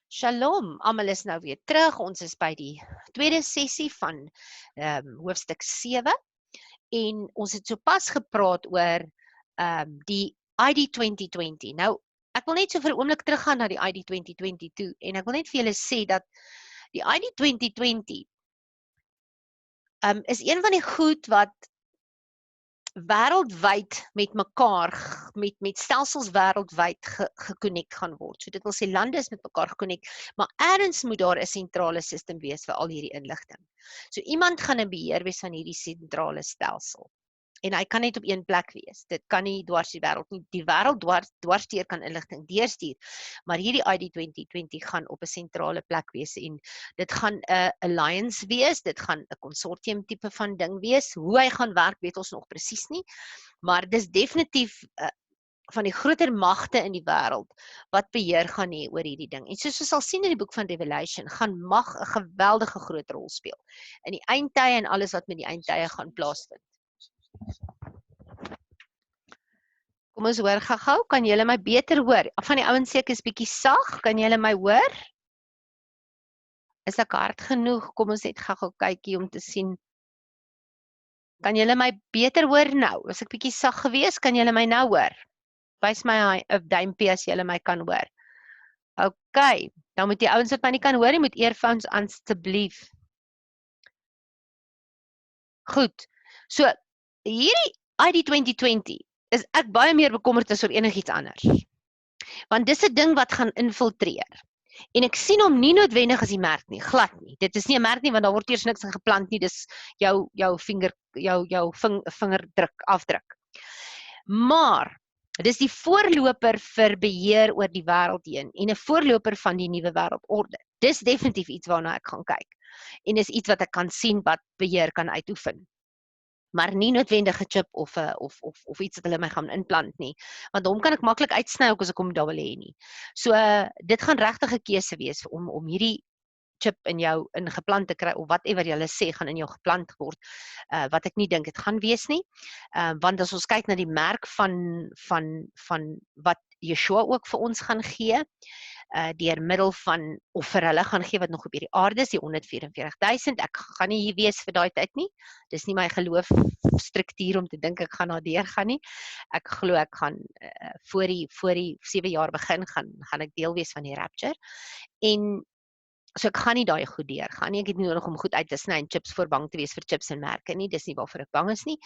Shalom, almal is nou weer terug. Ons is by die tweede sessie van hoofstuk 7 en ons het sopas gepraat oor die ID 2020. Nou, ek wil net so vir 'n oomblik teruggaan na die ID 2020 toe en ek wil net vir julle sê dat die ID 2020 is een van die goed wat wêreldwyd met mekaar, met stelsels wêreldwyd geconnect gaan word. So dit wil sê lande is met mekaar geconnect, maar ergens moet daar 'n sentrale sisteem wees vir al hierdie inligting. So iemand gaan 'n beheer wees van hierdie sentrale stelsel. En hy kan net op een plek wees. Dit kan nie dwars die wêreld nie. Die wêreld dwarsteer kan inligting deurstuur. Maar hierdie ID 2020 gaan op 'n sentrale plek wees en dit gaan 'n alliance wees, dit gaan 'n consortium tipe van ding wees. Hoe hy gaan werk weet ons nog presies nie, maar dis definitief van die groter magte in die wêreld wat beheer gaan hê oor hierdie ding. En soos ons sal sien in die boek van Revelation, gaan mag 'n geweldige groot rol speel in die eindtye en alles wat met die eindtye gaan plaasvind. Kom ons hoor gou-gou, kan julle my beter hoor? Van die ouens sê ek is bietjie sag, kan julle my hoor? Is ek hard genoeg? Kom ons net gou-gou kykie om te sien. Kan julle my beter hoor nou? Was ek bietjie sag geweest? Kan julle my nou hoor? Wys my 'n duimpie as julle my kan hoor. OK, dan moet die ouens wat my nie kan hoor nie, moet earphones asseblief. Goed. So hierdie ID 2020 is ek baie meer bekommerd as oor enigiets anders. Want dis 'n ding wat gaan infiltreer. En ek sien hom nie noodwendig as die merk nie, glad nie. Dit is nie 'n merk nie want daar word eers niks in geplant nie, dis jou vingerdruk, afdruk. Maar dis die voorloper vir beheer oor die wêreld heen en 'n voorloper van die nuwe wêreldorde. Dis definitief iets waarna ek gaan kyk. En is iets wat ek kan sien wat beheer kan uitoefen. Maar nie noodwendige chip of iets wat hulle my gaan inplant nie, want hom kan ek maklik uitsny ook as ek hom daar wil hê nie. So dit gaan regtig 'n keuse wees om hierdie chip in jou ingeplant te kry of whatever jy hulle sê gaan in jou geplant word, wat ek nie dink dit gaan wees nie, want as ons kyk na die merk van wat Yeshua ook vir ons gaan gee, deur middel van, of vir hulle gaan gee wat nog op hierdie aarde is, die 144,000, ek gaan nie hier wees vir daai tyd nie, dis nie my geloofstruktuur om te dink ek gaan daardeur gaan nie, ek glo ek gaan voor die 7 jaar begin, gaan ek deel wees van die rapture, en so ek gaan nie daai goed deur gaan nie, ek het nie nodig om goed uit te sny en chips voor bang te wees vir chips en merke nie, dis nie waarvoor ek bang is nie,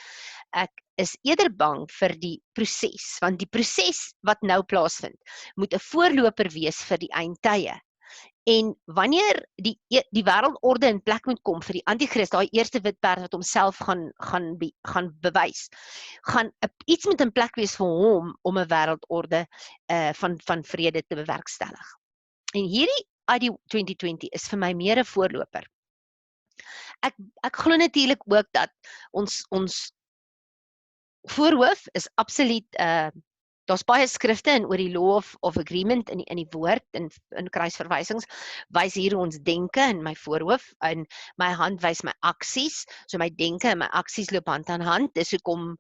ek is eerder bang vir die proses, want die proses wat nou plaasvind, moet 'n voorloper wees vir die eindtye. En wanneer die wêreldorde in plek moet kom vir die anti-Christ, daai eerste wit perd wat homself gaan bewys, gaan iets moet in plek wees vir hom om 'n wêreldorde van vrede te bewerkstellig. En hierdie ID 2020 is vir my meer 'n voorloper. Ek glo natuurlik ook dat ons voorhoof is absoluut, daar's baie skrifte en oor die law of agreement in die woord, in kruisverwysings, wys hier ons denke in my voorhoof, en my hand wys my aksies, so my denke en my aksies loop hand aan hand, dis hoekom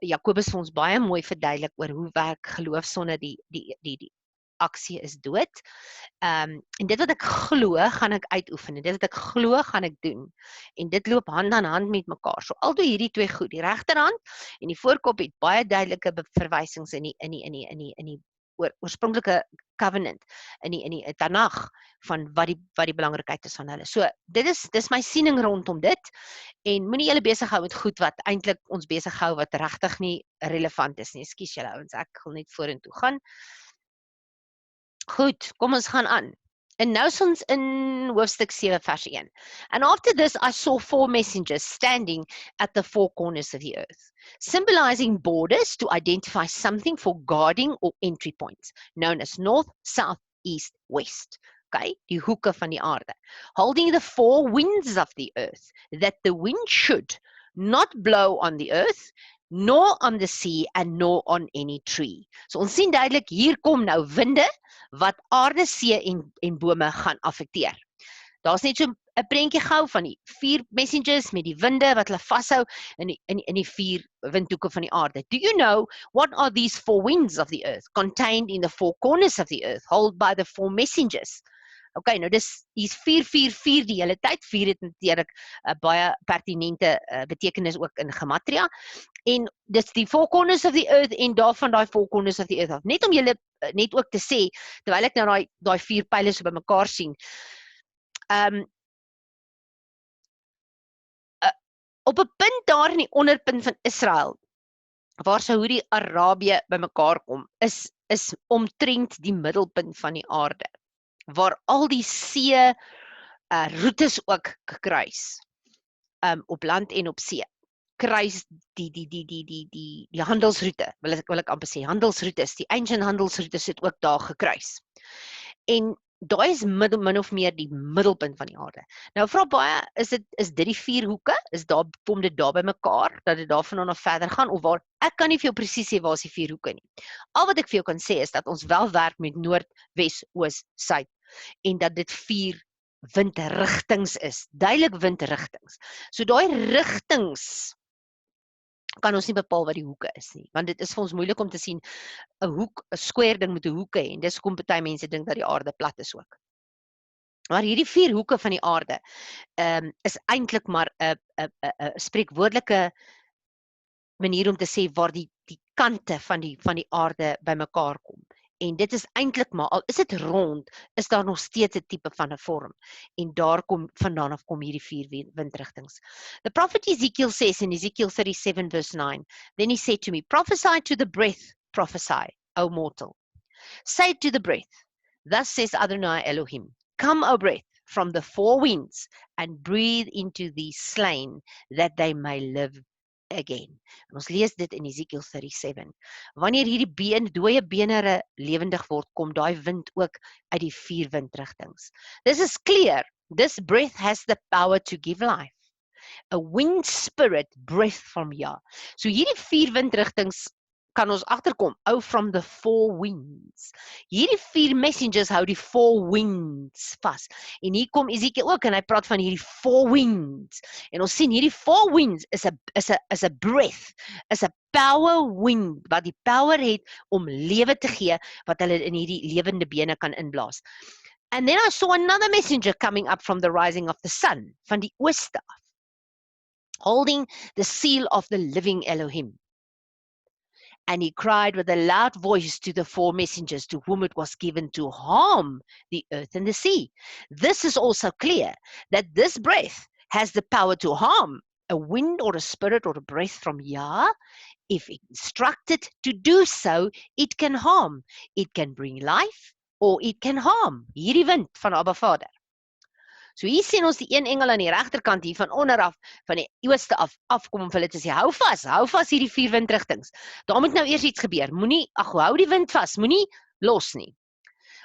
Jakobus vir ons baie mooi verduidelik oor hoe werk geloof sonder die aksie is dood. En dit wat ek glo, gaan ek uitoefen. En dit wat ek glo, gaan ek doen. En dit loop hand aan hand met mekaar. So altoe hierdie twee goed, die regterhand en die voorkop het baie duidelike verwysings in die oorspronklike covenant, in die Tanakh, van wat die belangrikheid is van hulle. So dis my siening rondom dit, en moenie julle besig hou met goed wat eintlik ons besig hou wat regtig nie relevant is nie. Ekskuus julle ouens, ek wil net vorentoe gaan. Goed, kom ons gaan aan. En nou is ons in hoofstuk 7 vers 1. And after this I saw 4 messengers standing at the 4 corners of the earth, symbolizing borders to identify something for guarding or entry points, known as north, south, east, west. Okay, die hoeke van die aarde. Holding the 4 winds of the earth, that the wind should not blow on the earth, nor on the sea, and nor on any tree. So ons sien duidelik, hier kom nou winde, wat aarde, see en bome gaan affekteer. Daar's net so 'n prentjie gehou van die 4 messengers met die winde wat hulle vashou in die 4 windhoeke van die aarde. Do you know what are these 4 winds of the earth contained in the 4 corners of the earth, held by the 4 messengers? Okay, nou dis hier's 4 die hele tyd. 4 het natuurlik 'n baie pertinente betekenis ook in gematria. En dis die 4 corners of the earth en daarvan daai 4 corners of the earth af. Net om julle net ook te sê, terwyl ek nou daai 4 pile so bymekaar sien. Op 'n punt daar in die onderpunt van Israel, waar Saudi-Arabië bymekaar kom, is omtrent die middelpunt van die aarde, waar al die see roetes ook gekruis, op land en op see. Kruis die handelsroete, wil ek amper sê, handelsroetes, die ancient handelsroetes het ook daar gekruis. En daai is min of meer die middelpunt van die aarde. Nou vra baie, is dit die 4 hoeke? Kom dit daar bymekaar, dat dit daarvan nog verder gaan, of waar? Ek kan nie vir jou presies sê waar is die 4 hoeke nie. Al wat ek vir jou kan sê is dat ons wel werk met noord, wes, oos, suid, en dat dit 4 windrigtings is, duidelik windrigtings. So daai rigtings kan ons nie bepaal wat die hoeke is nie, want dit is vir ons moeilik om te sien 'n square ding met 'n hoeke en dis hoekom baie mense dink dat die aarde plat is ook. Maar hierdie 4 hoeke van die aarde is eintlik maar 'n spreekwoordelike manier om te sê waar die kante van die aarde bymekaar kom. En dit is eintlik maar, al is dit rond, is daar nog steeds 'n tipe van 'n vorm. En vandaan af kom hierdie 4 windrigtings. The prophet Ezekiel says in Ezekiel 37 verse 9, then he said to me, prophesy to the breath, prophesy, O mortal. Say to the breath, thus says Adonai Elohim, come, O breath, from the 4 winds, and breathe into these slain, that they may live again. En ons lees dit in Ezekiel 37. Wanneer hierdie dooie bene lewendig word, kom daai wind ook uit die 4 windrigtings. This is clear. This breath has the power to give life. A wind spirit breath from Yah. So hierdie 4 windrigtings kan ons agterkom, from the 4 winds. Hierdie 4 messengers hou die 4 winds vas. En hier kom Ezekiel ook en hy praat van hierdie 4 winds. En ons sien hierdie 4 winds is 'n breath, is 'n power wind wat die power het om lewe te gee, wat hulle in hierdie lewende bene kan inblaas. And then I saw another messenger coming up from the rising of the sun, van die ooste af, holding the seal of the living Elohim. And he cried with a loud voice to the 4 messengers to whom it was given to harm the earth and the sea. This is also clear, that this breath has the power to harm. A wind or a spirit or a breath from Yah, if instructed to do so, it can harm. It can bring life or it can harm. Hierdie wind van Abba Vader. So hier sien ons die een engel aan die regterkant hier van onderaf, van die ooste afkom om vir hulle te sê, hou vas hierdie 4 windrigtings. Daar moet nou eers iets gebeur. Hou die wind vas, moenie los nie.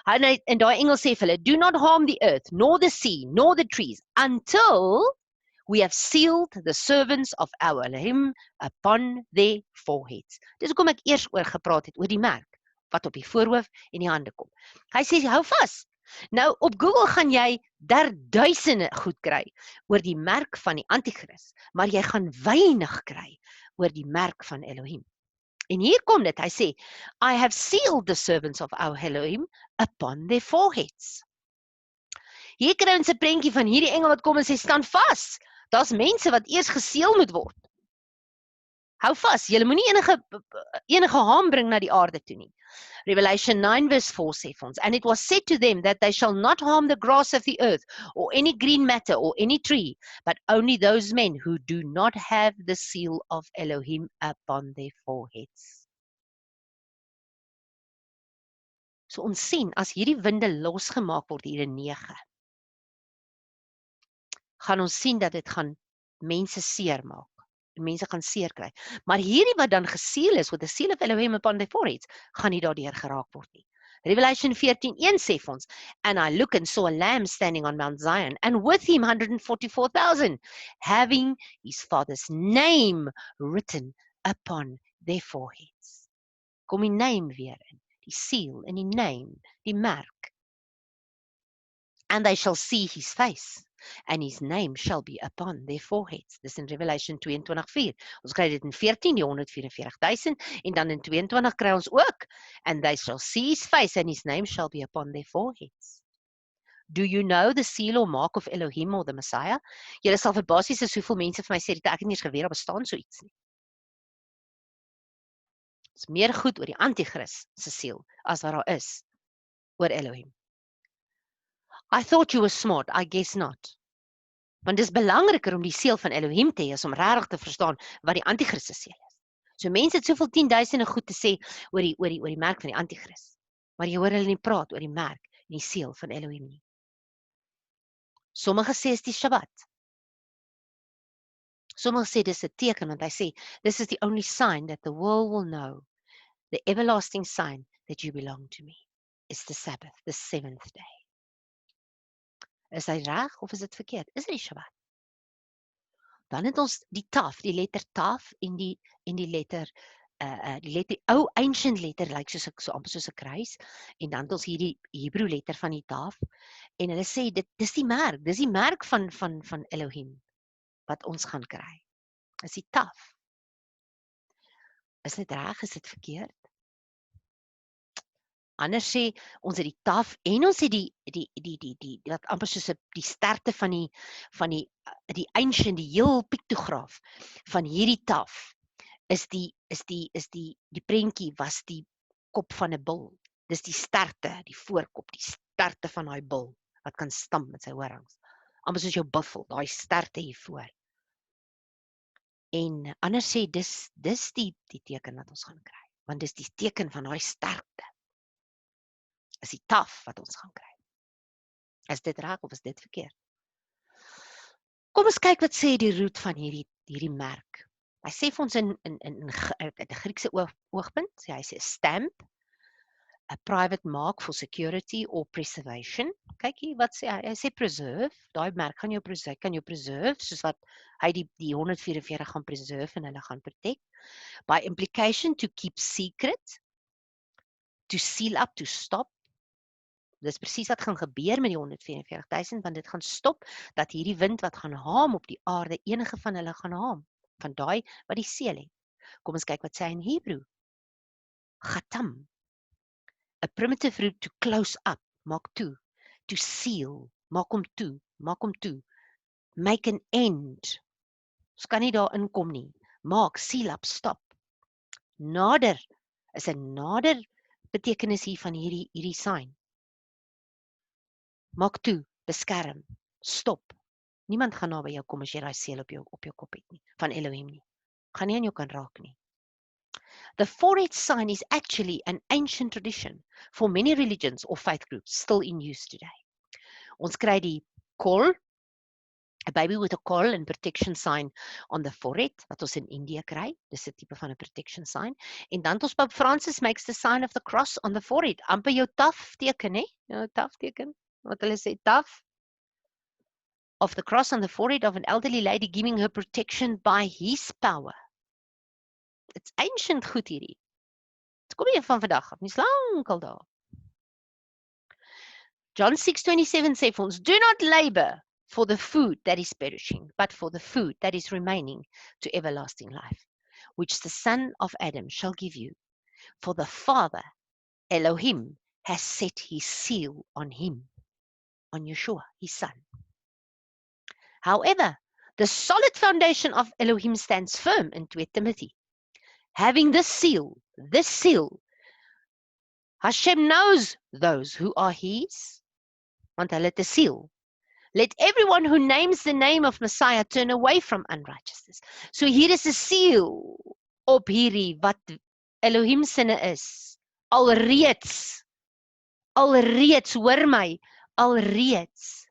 En daai engel sê vir hulle, do not harm the earth, nor the sea, nor the trees, until we have sealed the servants of our Elohim upon their foreheads. Dis hoekom ek eers oor gepraat het, oor die merk, wat op die voorhoof en die hande kom. Hy sê, hou vas. Nou, op Google gaan jy duisende goed kry oor die merk van die Antichrist, maar jy gaan weinig kry oor die merk van Elohim. En hier kom dit, hy sê, I have sealed the servants of our Elohim upon their foreheads. Hier kry ons 'n prentjie van hierdie engel wat kom en sê, staan vas. Daar's mense wat eers geseël moet word. Hou vas, julle moenie enige harm bring na die aarde toe nie. Revelation 9 verse 4 sê vir ons, and it was said to them that they shall not harm the grass of the earth, or any green matter, or any tree, but only those men who do not have the seal of Elohim upon their foreheads. So ons sien, as hierdie winde losgemaak word hier in 9, gaan ons sien dat dit gaan mense seer maak. Mense gaan seer kry. Maar hierdie wat dan geseël is, with the seal of Elohim upon their foreheads, gaan nie daardeur geraak word nie. Revelation 14:1 sê vir ons, and I looked and saw a lamb standing on Mount Zion, and with him 144,000, having his father's name written upon their foreheads. Kom die name weer in, die seal en die name, die merk. And they shall see his face, and his name shall be upon their foreheads. Dis in Revelation 22:4. Ons kry dit in 14, die 144,000, en dan in 22 kry ons ook, and they shall see his face, and his name shall be upon their foreheads. Do you know the seal or mark of Elohim or the Messiah? Julle sal verbaas wees as hoeveel mense vir my sê, Rita, ek het nie eens geweet, daar bestaan so iets nie. Dit is meer goed oor die antichrist se siel, as wat daar is oor Elohim. I thought you were smart, I guess not. Want dis belangriker om die seël van Elohim te hê, as om regtig te verstaan wat die antichrist se seël is. So mense het soveel 10,000 goed te sê oor die merk van die antichrist. Maar jy hoor hulle nie praat oor die merk en die seël van Elohim nie. Sommige sê is die Shabbat. Sommige sê dis 'n teken, want hy sê, this is the only sign that the world will know, the everlasting sign that you belong to me. It's the Sabbath, the 7th day. Is hy reg of is dit verkeerd? Is dit die Shabbat? Dan het ons die taf, die letter taf en die letter, die ou ancient letter lyk so amper soos 'n kruis, en dan het ons hierdie Hebreë letter van die taf, en hulle sê dis die merk van Elohim wat ons gaan kry. Is die taf. Is dit reg? Is dit verkeerd? Anders sê ons het die taf en ons het die wat amper soos die sterte van die ancient, die heel piktograaf van hierdie taf is die prentjie was die kop van 'n bul. Dis die sterte, die voorkop, die sterte van daai bul wat kan stamp met sy horings. Amper soos jou buffel, daai sterte hier voor. En anders sê dis die teken wat ons gaan kry, want dis die teken van daai sterte. Is die taf wat ons gaan kry. Is dit reg of is dit verkeerd? Kom ons kyk wat sê die root van hierdie merk. Hy sê vir ons in 'n Griekse oogpunt, hy sê stamp, a private mark for security or preservation. Kyk hier wat sê hy sê preserve, daai merk kan jou preserve, soos wat hy die 144 gaan preserve en hulle gaan protect. By implication to keep secret, to seal up, to stop. Dis presies wat gaan gebeur met die 144,000, want dit gaan stop, dat hierdie wind wat gaan haam op die aarde, enige van hulle gaan haam, van daai wat die seël het. Kom ons kyk wat sê in Hebreë. Khatam, a primitive root to close up, maak toe, to seal, maak hom toe, make an end, ons kan nie daar inkom nie, maak, seal up, stop, nader, is 'n nader betekenis hier van hierdie sign. Maak toe, beskerm, stop. Niemand gaan na by jou kom as jy daai seël op jou kop het nie, van Elohim nie. Gaan nie aan jou kan raak nie. The forehead sign is actually an ancient tradition for many religions or faith groups still in use today. Ons kry die kol, a baby with a kol and protection sign on the forehead, wat ons in India kry. Dis 'n tipe van 'n protection sign. En dan ons Pope Francis makes the sign of the cross on the forehead. Amper jou taf teken, hè? Jou taf teken. Wat hulle sê, taf of the cross on the forehead of an elderly lady giving her protection by his power. It's ancient goed hierdie. Dit kom nie van vandag af, nie lank al daar. John 6:27 sê vir ons, do not labor for the food that is perishing, but for the food that is remaining to everlasting life, which the Son of Adam shall give you. For the Father, Elohim, has set his seal on him, on Yeshua, his son. However, the solid foundation of Elohim stands firm in 2 Timothy. Having this seal, Hashem knows those who are his, want hulle te seal. Let everyone who names the name of Messiah turn away from unrighteousness. So hier is 'n seal op hierdie wat Elohim sinne is. Alreeds, hoor my, alreeds.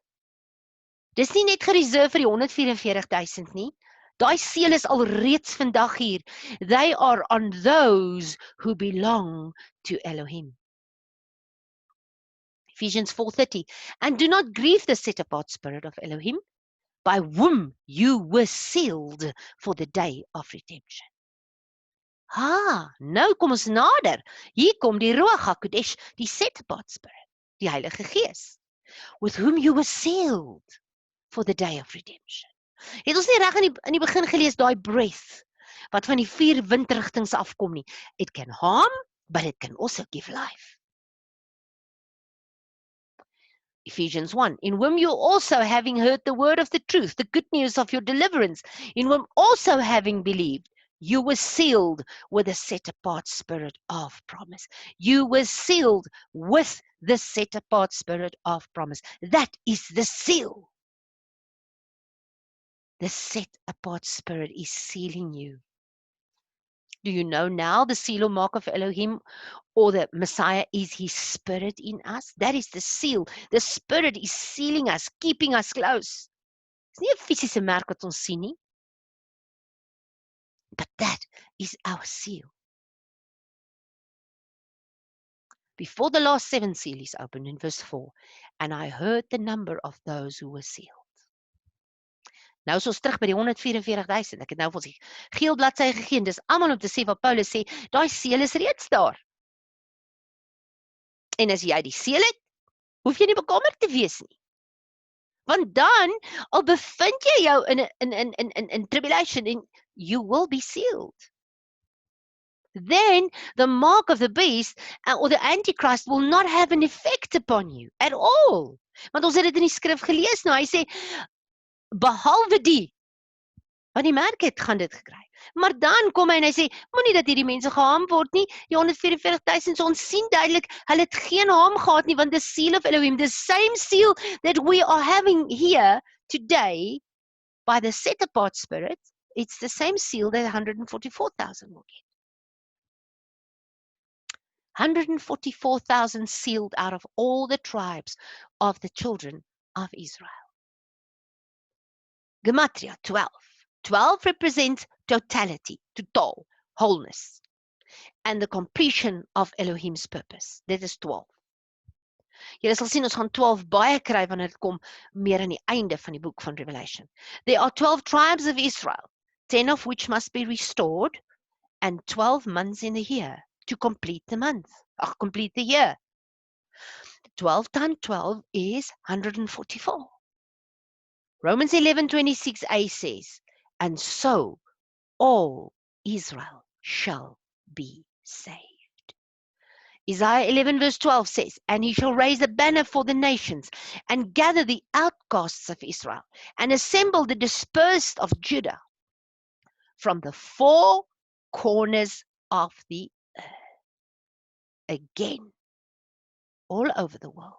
Dis nie net gereserveer vir die 144,000 nie. Daai seël is alreeds vandag hier. They are on those who belong to Elohim. Ephesians 4:30. And do not grieve the set-apart spirit of Elohim, by whom you were sealed for the day of redemption. Nou kom ons nader. Hier kom die Ruach HaKodesh, die set-apart spirit, die Heilige Gees, with whom you were sealed. for the day of redemption. Het ons nie reg in die begin gelees, daai breath, wat van die 4 windrigtings afkom nie. It can harm, but it can also give life. Ephesians 1, in whom you also, having heard the word of the truth, the good news of your deliverance, in whom also having believed, you were sealed with a set-apart spirit of promise. You were sealed with the set-apart spirit of promise. That is the seal. The set-apart spirit is sealing you. Do you know now the seal or mark of Elohim or the Messiah is his spirit in us? That is the seal. The spirit is sealing us, keeping us close. It's nie 'n fisiese merk wat ons sien nie. But that is our seal. Before the last 7 seal is opened in verse 4, and I heard the number of those who were sealed. Nou is ons terug by die 144,000. Ek het nou vir ons die geel bladsy gegee, en dis almal om te sê wat Paulus sê, daai seël is reeds daar. En as jy die seël het, hoef jy nie bekommerd te wees nie. Want dan, al bevind jy jou in tribulation, and you will be sealed. Then the mark of the beast or the Antichrist will not have an effect upon you at all. Want ons het dit in die skrif gelees nou, hy sê, behalwe die, want die merk het gaan dit gekry. Maar dan kom hy en hy sê, moenie dat hierdie mense gehaam word nie, die 144,000, so ons sien duidelik, hulle het geen haam gehad nie, want the seal of Elohim, the same seal that we are having here today, by the set-apart spirit, it's the same seal that 144,000 will get. 144,000 sealed out of all the tribes of the children of Israel. Gematria 12. 12 represents totality, total, wholeness, and the completion of Elohim's purpose. Dit is 12. Julle sal sien, ons gaan 12 baie kry wanneer dit kom meer aan die einde van die boek van Revelation. There are 12 tribes of Israel, 10 of which must be restored, and 12 months in the year to complete the month, complete the year. 12 times 12 is 144. Romans 11:26a says, and so all Israel shall be saved. Isaiah 11 verse 12 says, and he shall raise a banner for the nations and gather the outcasts of Israel and assemble the dispersed of Judah from the 4 corners of the earth. Again, all over the world.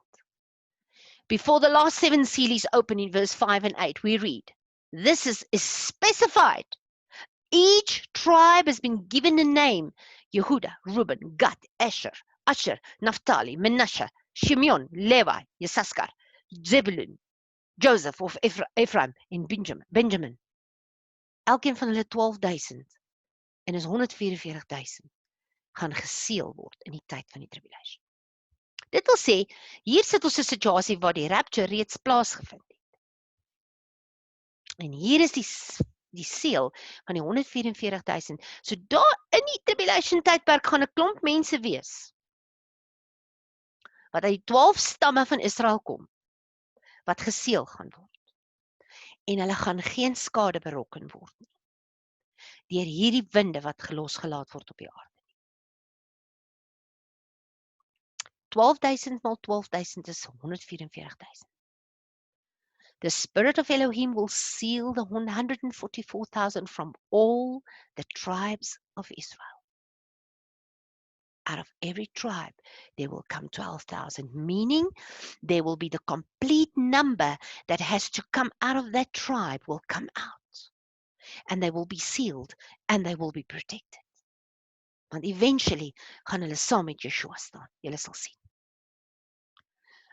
Before the last 7 seal is open in verse 5 and 8, we read, this is specified. Each tribe has been given a name. Yehuda, Reuben, Gad, Asher, Naphtali, Manasseh, Shimeon, Levi, Yissaskar, Zebulun, Joseph of Ephraim en Benjamin. Elkeen van hulle 12,000 en is 144,000 gaan geseël word in die tyd van die tribulation. Dit wil sê, hier sit ons 'n situasie waar die rapture reeds plaasgevind het. En hier is die seël van die 144,000. So daar in die tribulation tydperk gaan 'n klomp mense wees, wat uit die 12 stamme van Israel kom, wat geseël gaan word. En hulle gaan geen skade berokken word nie, deur hierdie winde wat losgelaat word op die aarde. 12,000 maal 12,000 is 144,000. The spirit of Elohim will seal the 144,000 from all the tribes of Israel. Out of every tribe, there will come 12,000, meaning there will be the complete number that has to come out of that tribe will come out. And they will be sealed and they will be protected. Want eventually gaan hulle saam met Yeshua staan. Julle sal sien.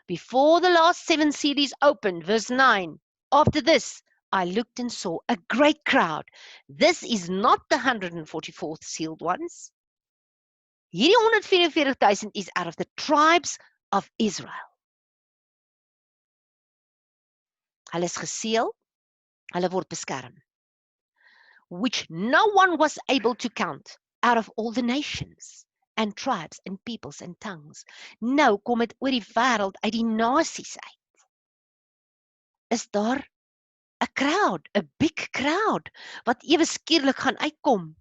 Before the last 7 seals opened, verse 9, after this, I looked and saw a great crowd. This is not the 144th sealed ones. Hierdie 144,000 is out of the tribes of Israel. Hulle is geseël, hulle word beskerm, which no one was able to count out of all the nations and tribes and peoples and tongues. Nou kom dit oor die wêreld uit die nasies uit. Is daar 'n crowd, 'n big crowd, wat ewe skielik gaan uitkom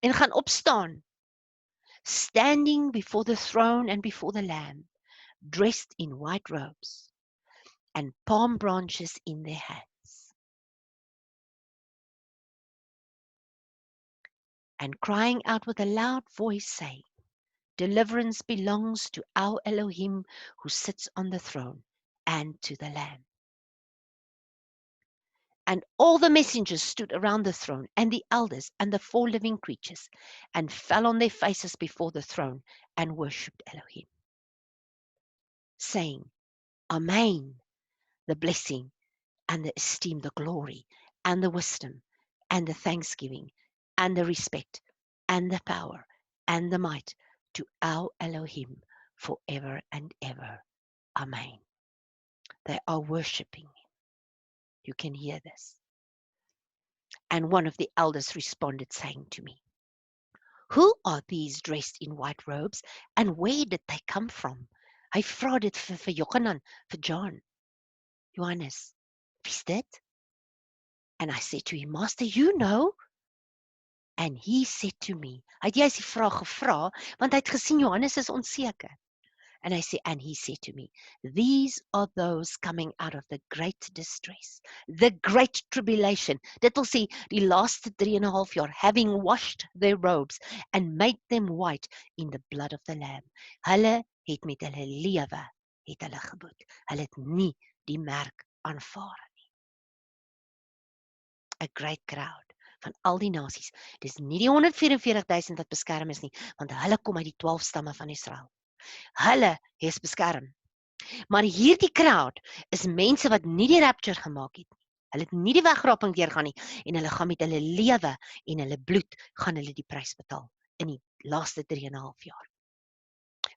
en gaan opstaan, standing before the throne and before the Lamb, dressed in white robes and palm branches in their hands, and crying out with a loud voice, saying, deliverance belongs to our Elohim who sits on the throne and to the Lamb. And all the messengers stood around the throne, and the elders and the 4 living creatures, and fell on their faces before the throne and worshipped Elohim, saying, Amen, the blessing and the esteem, the glory and the wisdom and the thanksgiving and the respect and the power and the might to our Elohim forever and ever. Amen. They are worshipping him. You can hear this. And one of the elders responded, saying to me, who are these dressed in white robes, and where did they come from? Hy vra dit vir Johanan, vir John, Johannes, wie's dit? And I said to him, Master, you know? And he said to me, hy het juist die vraag gevra, want hy het gesien Johannes is onseker. And he said to me, these are those coming out of the great distress, the great tribulation. Dit wil sê, die laaste 3.5 jaar, having washed their robes and made them white in the blood of the Lamb. Hulle het met hulle lewe, het hulle geboet. Hulle het nie die merk aanvaar nie. A great crowd van al die nasies. Dis nie die 144,000 wat beskerm is nie, want hulle kom uit die 12 stamme van Israel. Hulle is beskerm. Maar hierdie crowd is mense wat nie die rapture gemaak het nie. Hulle het nie die wegraping deurgaan nie, en hulle gaan met hulle lewe en hulle bloed gaan hulle die prys betaal in die laaste 3.5 jaar.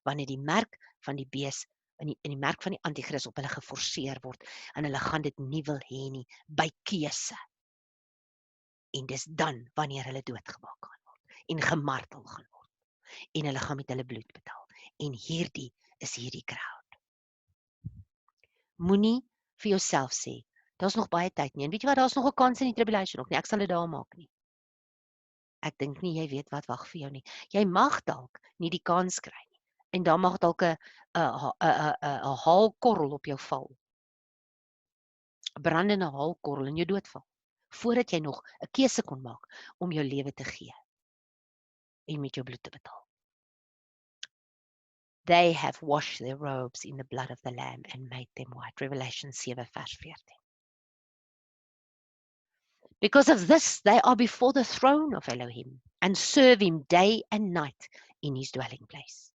Wanneer die merk van die bees in die merk van die antichrist op hulle geforseer word, en hulle gaan dit nie wil hê nie, by keuse. En dis dan wanneer hulle doodgemaak gaan word en gemartel gaan word, en hulle gaan met hulle bloed betaal. En hierdie is hierdie crowd. Moenie vir jouself sê, daar's nog baie tyd nie, en weet jy wat, daar's nog 'n kans in die tribulation ook nie, ek sal dit daar maak nie. Ek dink nie jy weet wat wag vir jou nie. Jy mag dalk nie die kans kry nie, en daar mag dalk 'n haalkorrel op jou val. 'n brandende haalkorrel in jou doodval, voordat jy nog 'n keuse kon maak om jou lewe te gee en met jou bloed te betaal. They have washed their robes in the blood of the Lamb and made them white. Revelation 7 vers 14. Because of this, they are before the throne of Elohim and serve him day and night in his dwelling place.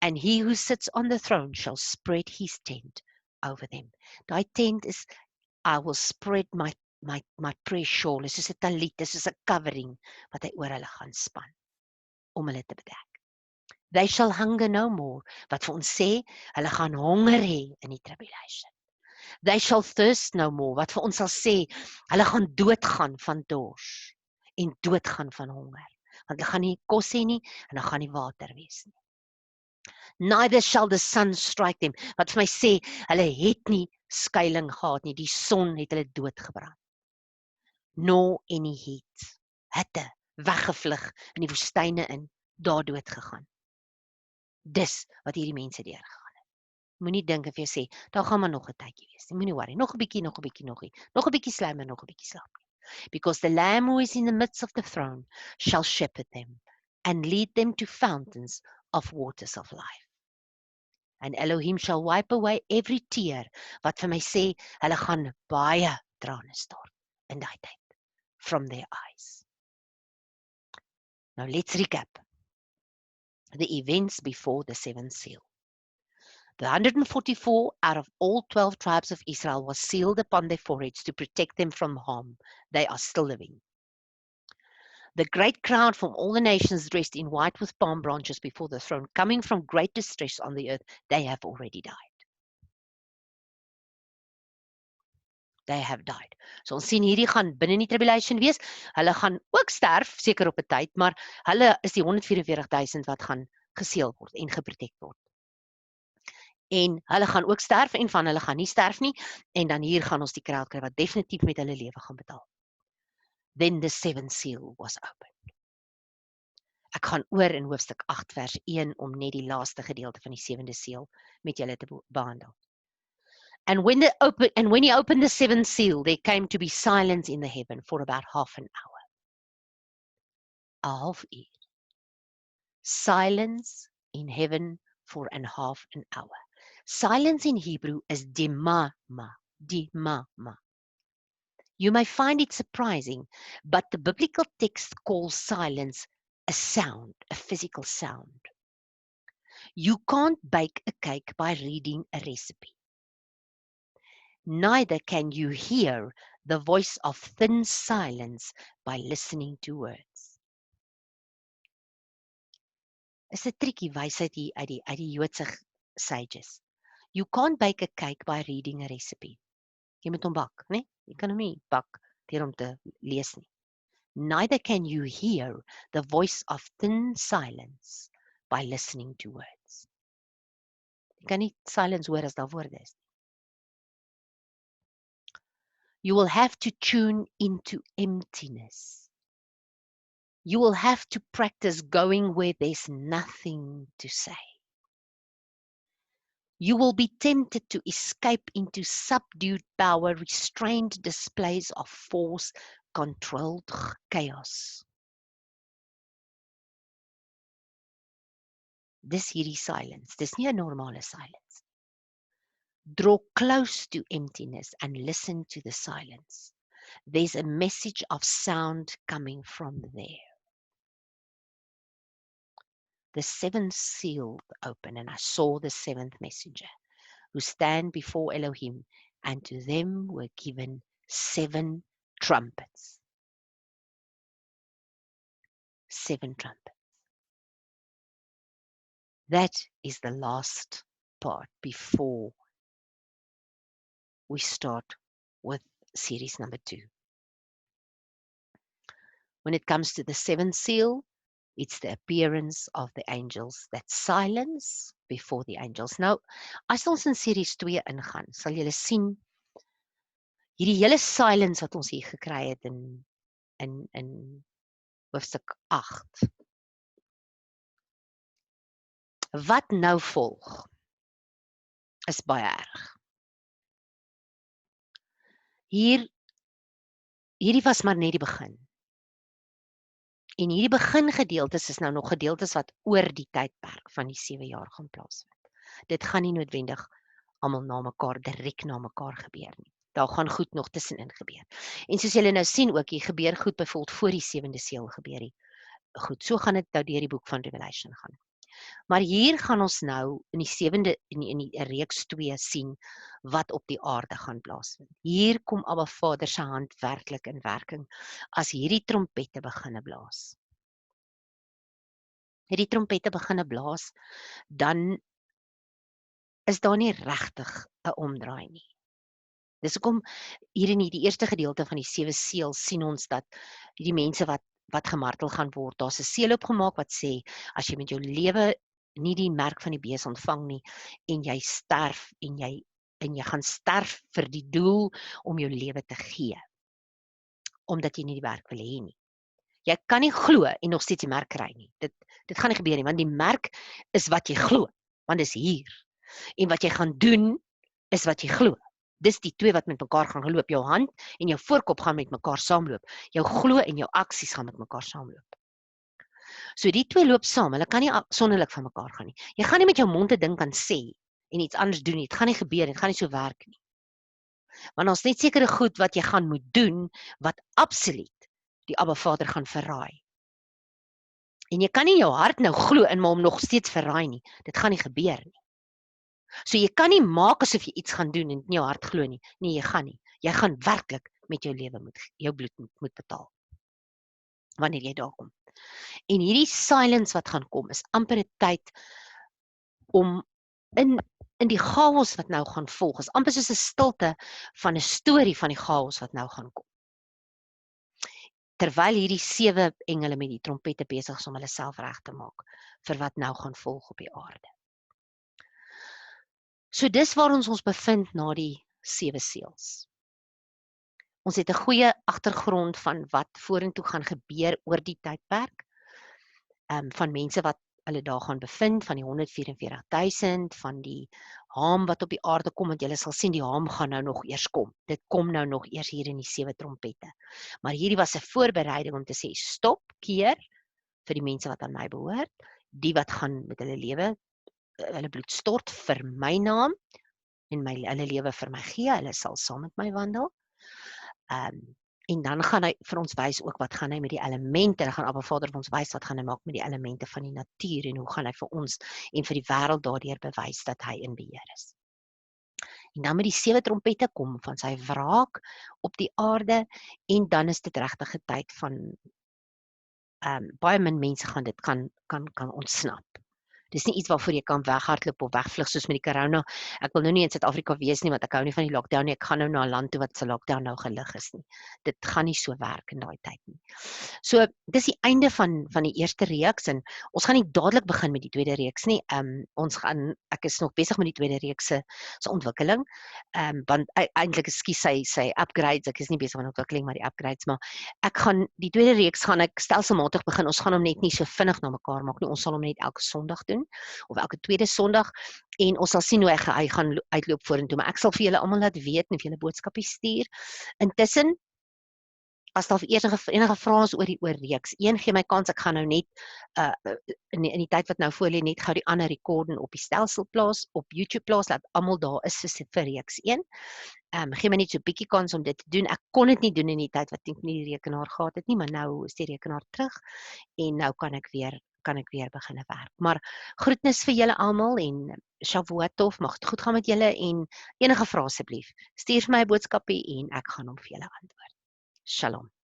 And he who sits on the throne shall spread his tent over them. Daai tent is, I will spread my prayer shawl. Dit is 'n talit, dit is 'n covering wat hy oor hulle gaan span om hulle te bedek. They shall hunger no more, wat vir ons sê, hulle gaan honger hê in die tribulation. They shall thirst no more, wat vir ons sal sê, hulle gaan doodgaan van dors en doodgaan van honger, want hulle gaan nie kos hê nie en hulle gaan nie water wees nie. Neither shall the sun strike them, wat vir my sê, hulle het nie skuiling gehad nie, die son het hulle doodgebrand. Nor any heat, hitte, weggevlug in die woestyne in, daar dood gegaan. Dis wat hierdie mense deurgegaan het. Moenie dink of jy sê, daar gaan maar nog 'n tydjie wees. Moenie worry, nog 'n bietjie, nog 'n bietjie, nog 'n bietjie slijm en nog 'n bietjie slaap. Because the Lamb who is in the midst of the throne shall shepherd them and lead them to fountains of waters of life. And Elohim shall wipe away every tear, wat vir my sê, hulle gaan baie trane stort in daai tyd, from their eyes. Now let's recap the events before the seventh seal. The 144 out of all 12 tribes of Israel was sealed upon their foreheads to protect them from harm. They are still living. The great crowd from all the nations dressed in white with palm branches before the throne, coming from great distress on the earth, they have already died. They have died. So ons sien hierdie gaan binne in die tribulation wees. Hulle gaan ook sterf, seker op 'n tyd, maar hulle is die 144,000 wat gaan geseël word en geprotect word. En hulle gaan ook sterf en van hulle gaan nie sterf nie. En dan hier gaan ons die crowd kry wat definitief met hulle lewe gaan betaal. Then the seventh seal was opened. Ek gaan oor in hoofstuk 8 vers 1 om net die laaste gedeelte van die 7de seal met julle te behandel. And when he opened the seventh seal, there came to be silence in the heaven for about half an hour. A half uur. Silence in heaven for half an hour. Silence in Hebrew is dimama. Dimama. You may find it surprising, but the biblical text calls silence a sound, a physical sound. You can't bake a cake by reading a recipe. Neither can you hear the voice of thin silence by listening to words. Is 'n tricky wysheid hier uit die Joodse sages. You can't bake a cake by reading a recipe. Jy moet hom bak, né? Jy kan hom nie bak deur om te lees nie. Neither can you hear the voice of thin silence by listening to words. Jy kan nie silence hoor as daar woorde is. You will have to tune into emptiness. You will have to practice going where there's nothing to say. You will be tempted to escape into subdued power, restrained displays of force, controlled chaos. Dis hierdie silence. Dis nie 'n normale silence. Draw close to emptiness and listen to the silence. There's a message of sound coming from there. The seventh seal opened, and I saw the seventh messenger who stand before Elohim, and to them were given 7 trumpets. 7 trumpets. That is the last part before we start with series number 2. When it comes to the 7th seal, it's the appearance of the angels, that silence before the angels. Nou, as ons in series 2 ingaan, sal julle sien hierdie hele silence wat ons hier gekry het in hoofstuk 8. Wat nou volg is baie erg. Hierdie was maar net die begin. En hierdie begingedeeltes is nou nog gedeeltes wat oor die tydperk van die 7 jaar gaan plaasvind. Dit gaan nie noodwendig almal na mekaar, direk na mekaar gebeur nie. Daar gaan goed nog tussenin gebeur. En soos julle nou sien ook, hier gebeur goed byvoorbeeld voor die 7de seël gebeur die goed. So gaan dit nou deur die boek van Revelation gaan. Maar hier gaan ons nou in die 7de in die reeks 2 sien wat op die aarde gaan plaasvind. Hier kom Abba Vader se hand werklik in werking as hierdie trompette beginne blaas. Hierdie trompette beginne blaas, dan is daar nie regtig 'n omdraai nie. Dis hoekom hier in die eerste gedeelte van die 7 seël sien ons dat die mense wat gemartel gaan word, daar's 'n seël opgemaak wat sê, as jy met jou lewe nie die merk van die bees ontvang nie, en jy sterf, en jy gaan sterf vir die doel om jou lewe te gee, omdat jy nie die werk wil hê nie. Jy kan nie glo en nog steeds die merk kry nie. Dit gaan nie gebeur nie, want die merk is wat jy glo, want dis hier. En wat jy gaan doen, is wat jy glo. Dis die twee wat met mekaar gaan geloop. Jou hand en jou voorkop gaan met mekaar saamloop. Jou glo en jou aksies gaan met mekaar saamloop. So die twee loop saam. Hulle kan nie sonderlik van mekaar gaan nie. Jy gaan nie met jou mond 'n ding kan sê en iets anders doen nie. Dit gaan nie gebeur, dit gaan nie so werk nie. Want ons net sekere goed wat jy gaan moet doen wat absoluut die Abba Vader gaan verraai. En jy kan nie jou hart nou glo in maar hom nog steeds verraai nie. Dit gaan nie gebeur nie. So jy kan nie maak asof jy iets gaan doen en in jou hart glo nie. Nee, jy gaan nie. Jy gaan werklik met jou lewe jou bloed moet betaal. Wanneer jy daar kom. En hierdie silence wat gaan kom is amper 'n tyd om in die chaos wat nou gaan volg. Is amper soos 'n stilte van 'n storie van die chaos wat nou gaan kom. Terwyl hierdie 7 engele met die trompette besig is om hulle self reg te maak vir wat nou gaan volg op die aarde. So dis waar ons bevind na die 7 seels. Ons het 'n goeie agtergrond van wat vorentoe gaan gebeur oor die tydperk. Van mense wat hulle daar gaan bevind, van die 144.000, van die haam wat op die aarde kom, want julle sal sien die haam gaan nou nog eers kom. Dit kom nou nog eers hier in die 7 trompette. Maar hierdie was 'n voorbereiding om te sê stop, keer vir die mense wat aan my behoort, die wat gaan met hulle lewe, hulle bloed stort vir my naam en hulle lewe vir my gee, hulle sal saam met my wandel. En dan gaan hy vir ons wys ook wat gaan hy met die elemente, dan gaan Abba Vader vir ons wys wat gaan hy maak met die elemente van die natuur en hoe gaan hy vir ons en vir die wêreld daardeur bewys dat hy in beheer is. En dan met die 7 trompette kom van sy wraak op die aarde en dan is dit regtig 'n tyd van baie min mense gaan dit kan ontsnap. Dis nie iets waarvoor jy kan weghardloop of wegvlug soos met die corona. Ek wil nou nie in Suid-Afrika wees nie want ek hou nie van die lockdown nie. Ek gaan nou na 'n land toe wat se lockdown nou gelig is nie. Dit gaan nie so werk in daai tyd nie. So dis die einde van die eerste reeks en ons gaan nie dadelik begin met die tweede reeks nie. Ek is nog besig met die tweede reeks se ontwikkeling. Want eintlik ekskuus sy upgrades. Ek is nie besig met ontwikkeling maar die upgrades, maar ek gaan die tweede reeks gaan ek stelselmatig begin. Ons gaan hom net nie so vinnig na mekaar maak nie. Ons sal hom net elke Sondag doen of elke tweede Sondag en ons sal sien hoe hy gaan uitloop vorentoe, maar ek sal vir julle almal laat weet en vir julle boodskappe stuur. Intussen, as daar enige vrae is oor reeks 1, gee my kans, ek gaan nou net in die tyd wat nou voor lê net gou die ander rekorden op die stelsel plaas, op YouTube plaas, laat almal daar is vir reeks 1. Gee my net so 'n bietjie kans om dit te doen. Ek kon dit nie doen in die tyd wat ek nie die rekenaar gehad het nie, maar nou is die rekenaar terug en nou kan ek weer begin werk. Maar groetnis vir julle almal en Shavuot, mag dit goed gaan met julle en enige vrae asseblief, stuur vir my 'n boodskapie en ek gaan hom vir julle antwoord. Shalom.